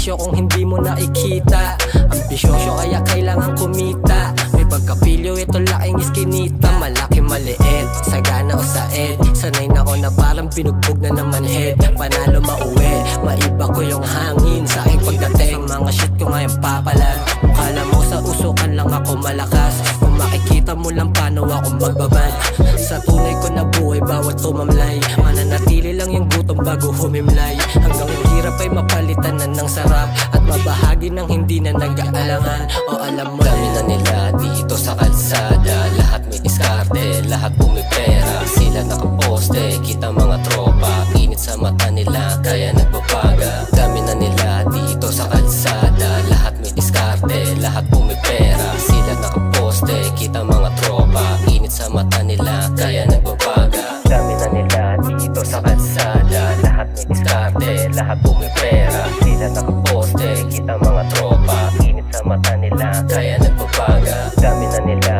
bisyo kung hindi mo nakikita. Ambisyoso kaya kailangan kumita. May pagkapilyo ito laking iskinita. Malaki maliit, sagana o saed. Sanay na ko na parang binugbog na naman head. Panalo mauwi, maiba ko yung hangin sa aking pagdating. Sa mga shit ko ngayon papalag. Kala mo sa usukan lang ako malakas. Kung makikita mo lang paano ako magbabad. Sa tunay ko na buhay bawat tumamlay. Mananatili lang yung gutom bago humimlay. Hanggang yung hirap ay mapalitan na ng sarap. At mabahagi ng hindi na nag-aalangan. O alam mo, dami na nila dito sa kalsada. Lahat may diskarte, lahat pumipera. Sila nakaposte, kita mga tropa. Init sa mata nila, kaya nagbabaga. Dami na nila dito sa kalsada. Lahat may diskarte, lahat pumipera. Sila nakaposte, kita mga tropa. Init sa mata nila, kaya nagbabaga. Dami na nila dito sa kalsada. Lahat may diskarte, lahat pumipera. Sila nakaposte, kita mga tropa. Init sa mata nila, kaya nagbabaga. Dami na nila